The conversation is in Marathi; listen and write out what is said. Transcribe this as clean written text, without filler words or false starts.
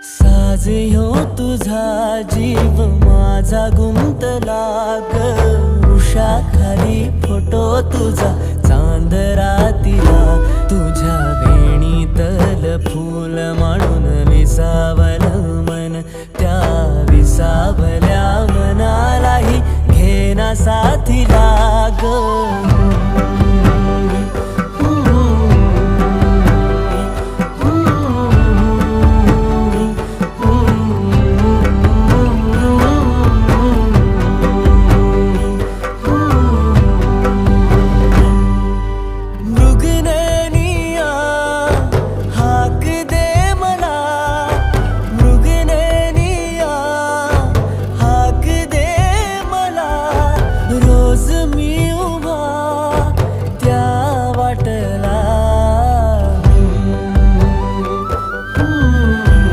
साज ह्यो तुझा जीव माझा गुंतला ग उषाखाली फोटो तुझा चांदरातीला तुझ्या वेणीतल फूल म्हणून विसावलं मन त्या विसावल्या मनालाही घेना साथीला ग